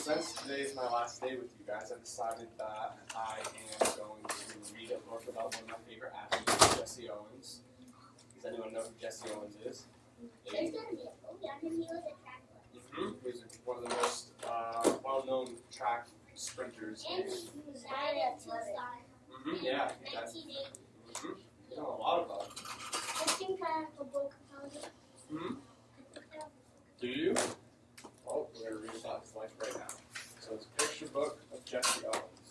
Since today is my last day with you guys, I decided that I am going to read a book about one of my favorite athletes, Jesse Owens. Does anyone know who Jesse Owens is? There's gonna be a movie on him. He was a track runner. He's one of the most well-known track sprinters. And he was at two-star. Yeah. 1980. You know a lot about it. I think I have a book about it. Do you? Well, we're going to read about his life right now. So it's a picture book of Jesse Owens.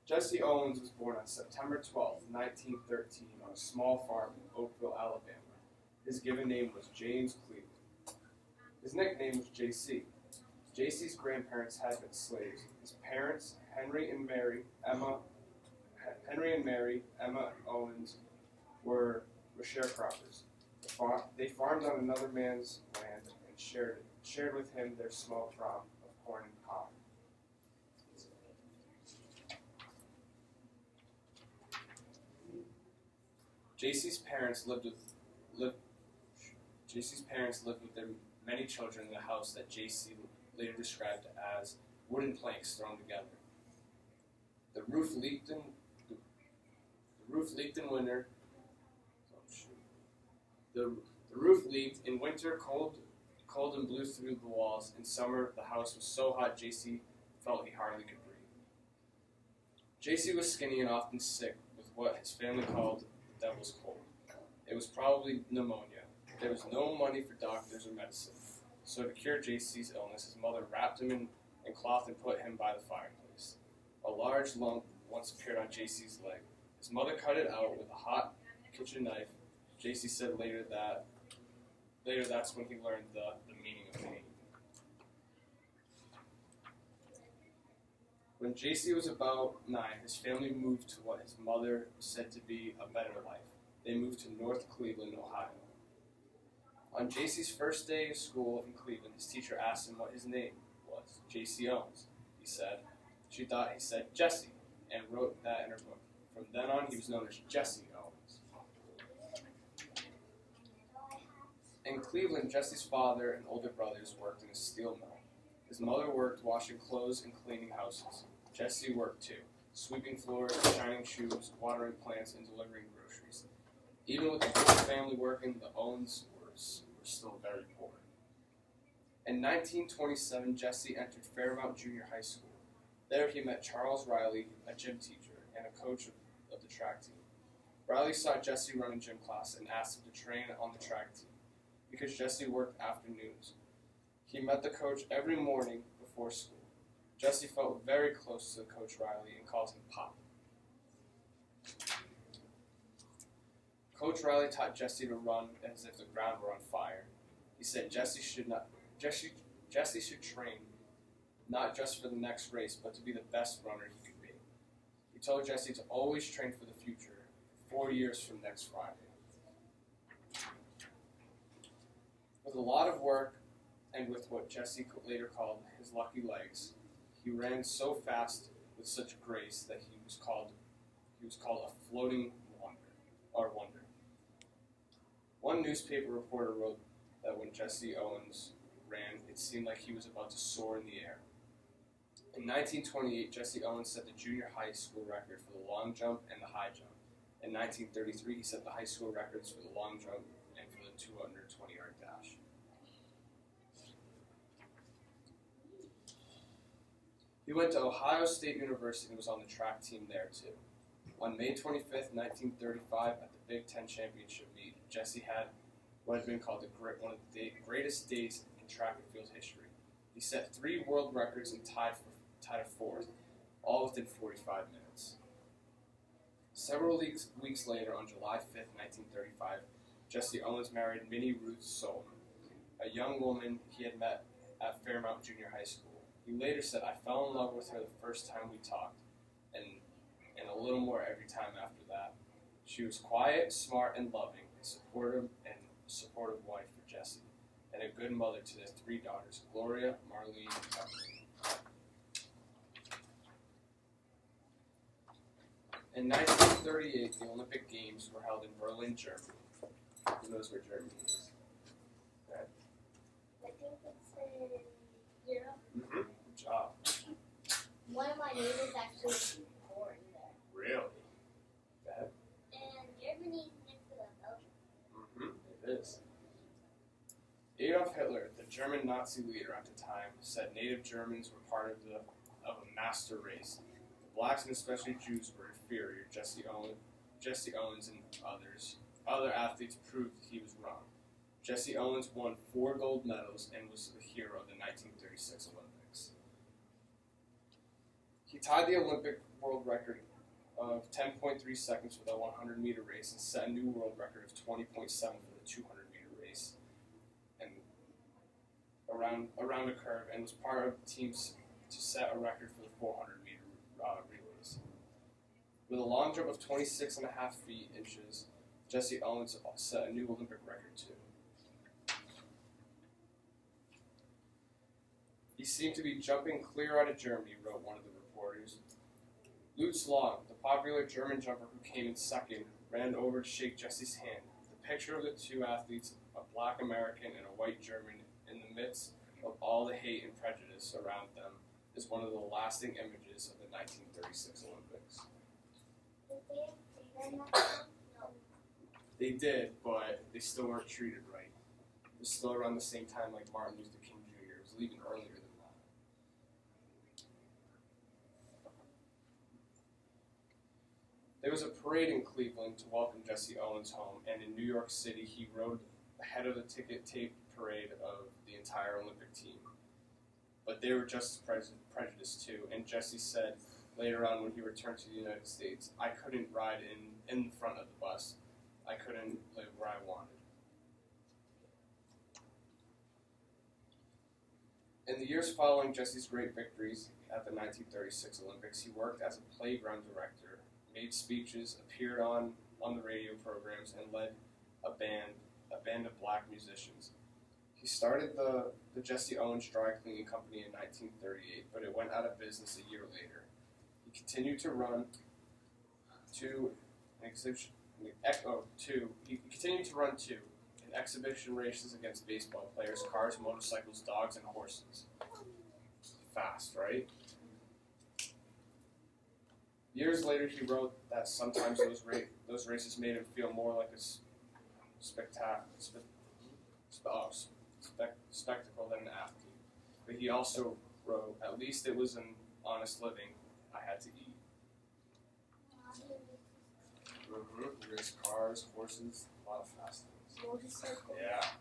Jesse Owens was born on September 12, 1913, on a small farm in Oakville, Alabama. His given name was James Cleveland. His nickname was JC. JC's grandparents had been slaves. His parents, Henry and Mary Emma Owens, were sharecroppers. They farmed on another man's land and shared with him their small crop of corn and cotton. JC's parents lived with their many children in a house that JC later described as wooden planks thrown together. The roof leaked in winter. The roof leaked in winter. Cold and blew through the walls. In summer, the house was so hot JC felt he hardly could breathe. JC was skinny and often sick with what his family called the devil's cold. It was probably pneumonia. There was no money for doctors or medicine. So to cure JC's illness, his mother wrapped him in cloth and put him by the fireplace. A large lump once appeared on JC's leg. His mother cut it out with a hot kitchen knife. JC said later that's when he learned the meaning of pain. When JC was about 9, his family moved to what his mother said to be a better life. They moved to North Cleveland, Ohio. On JC's first day of school in Cleveland, his teacher asked him what his name was. JC Owens, he said. She thought he said Jesse, and wrote that in her book. From then on, he was known as Jesse Owens. In Cleveland, Jesse's father and older brothers worked in a steel mill. His mother worked washing clothes and cleaning houses. Jesse worked too, sweeping floors, shining shoes, watering plants, and delivering groceries. Even with the whole family working, the Owens were still very poor. In 1927, Jesse entered Fairmount Junior High School. There he met Charles Riley, a gym teacher and a coach of the track team. Riley saw Jesse run in gym class and asked him to train on the track team because Jesse worked afternoons. He met the coach every morning before school. Jesse felt very close to Coach Riley and called him Pop. Coach Riley taught Jesse to run as if the ground were on fire. He said Jesse should train not just for the next race, but to be the best runner he could be. He told Jesse to always train for the future, 4 years from next Friday. With a lot of work and with what Jesse later called his lucky legs, he ran so fast with such grace that he was called a floating wonder. One newspaper reporter wrote that when Jesse Owens ran, it seemed like he was about to soar in the air. In 1928, Jesse Owens set the junior high school record for the long jump and the high jump. In 1933, he set the high school records for the long jump and for the 220-yard dash. He went to Ohio State University and was on the track team there too. On May 25th, 1935, at the Big Ten Championship meet, Jesse had what had been called one of the greatest days in track and field history. He set 3 world records and tied a 4th, all within 45 minutes. Several weeks later, on July 5th, 1935, Jesse Owens married Minnie Ruth Solomon, a young woman he had met at Fairmount Junior High School. He later said, "I fell in love with her the first time we talked, and a little more every time after that. She was quiet, smart, and loving, a supportive wife for Jesse, and a good mother to their 3 daughters, Gloria, Marlene, and Beverly." In 1938, the Olympic Games were held in Berlin, Germany. The knows where Germany is? Okay. I think it's in Europe. Good job. One of my neighbors actually born there. Really? Bad? And Germany's next to Belgium. It is. Adolf Hitler, the German Nazi leader at the time, said native Germans were part of a master race. The blacks and especially Jews were inferior. Jesse Owens and other athletes proved he was wrong. Jesse Owens won 4 gold medals and was the hero of the 1936 Olympics. He tied the Olympic world record of 10.3 seconds for the 100-meter race and set a new world record of 20.7 for the 200-meter race and around a curve, and was part of the teams to set a record for the 400-meter relays. With a long jump of 26.5 inches, Jesse Owens set a new Olympic record too. He seemed to be jumping clear out of Germany, wrote one of the reporters. Lutz Long, the popular German jumper who came in second, ran over to shake Jesse's hand. The picture of the two athletes, a black American and a white German, in the midst of all the hate and prejudice around them, is one of the lasting images of the 1936 Olympics. Did they do that? No. They did, but they still weren't treated right. It was still around the same time like Martin Luther King Jr. It was even earlier than that. There was a parade in Cleveland to welcome Jesse Owens home, and in New York City he rode ahead of the ticket tape parade of the entire Olympic team. But they were just as prejudiced too, and Jesse said later on when he returned to the United States, "I couldn't ride in the front of the bus. I couldn't live where I wanted." In the years following Jesse's great victories at the 1936 Olympics, he worked as a playground director, made speeches, appeared on the radio programs, and led a band of black musicians. He started the Jesse Owens Dry Cleaning Company in 1938, but it went out of business a year later. He continued to run two exhibition races against baseball players, cars, motorcycles, dogs, and horses. Fast, right? Years later, he wrote that sometimes those races made him feel more like a spectacle than an athlete. But he also wrote, "At least it was an honest living I had to eat." There's cars, horses, a lot of fast things. Motorcycle. Yeah.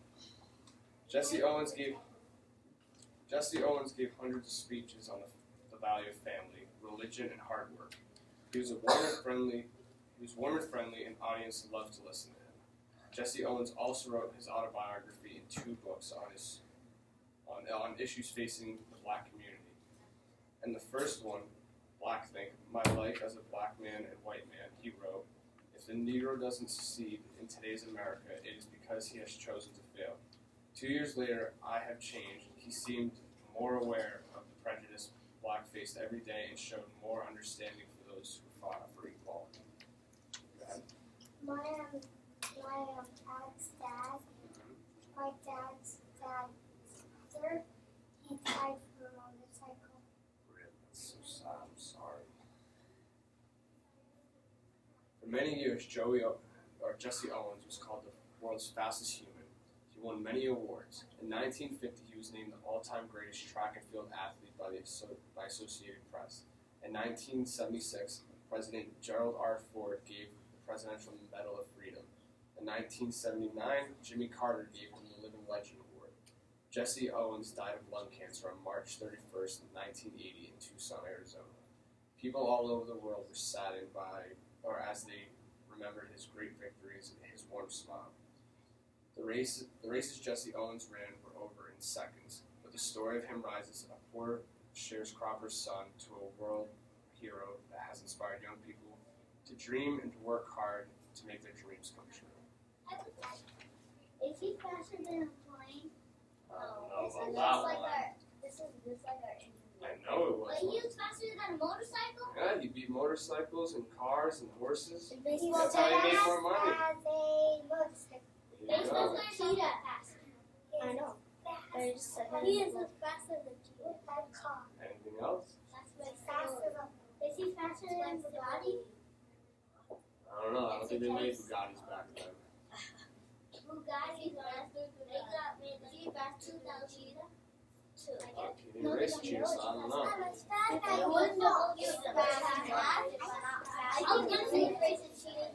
Jesse Owens gave hundreds of speeches on the value of family, religion, and hard work. He was warm and friendly, and audience loved to listen to him. Jesse Owens also wrote his autobiography in 2 books on issues facing the black community. And the first one, Black Think, My Life as a Black Man and White Man, he wrote, "If the Negro doesn't succeed in today's America, it is because he has chosen to fail. 2 years later, I have changed. He seemed more aware of the prejudice black faced every day and showed more understanding for those who fought for equality." Go ahead. My dad's dad, my dad's sister, he died from a motorcycle. Really, that's so sad. I'm sorry. For many years, Jesse Owens was called the world's fastest human. He won many awards. In 1950, he was named the all-time greatest track and field athlete by Associated Press. In 1976, President Gerald R. Ford gave the Presidential Medal of Freedom. In 1979, Jimmy Carter gave him the Living Legend Award. Jesse Owens died of lung cancer on March 31st, 1980 in Tucson, Arizona. People all over the world were saddened as they remembered his great victories and his warm smile. The races Jesse Owens ran were over in seconds, but the story of him rises a poor sharecropper's son to a world hero that has inspired young people to dream and to work hard to make their dreams come true. Is he faster than a plane? No, This is just like our interview. I know it was. But he was faster than a motorcycle? Yeah, he beat motorcycles and cars and horses. Baseball That's how he made more has money. a motorcycle. There you go. cheetah. I know. I just said He is faster than cheetah. Anything else? Is he faster than Bugatti? I don't know. I don't think they made Bugattis back then. Bugatti is he faster than cheetah? He didn't race cheetahs, so I don't know. I wouldn't know he was fast. I was going to say race a cheetah.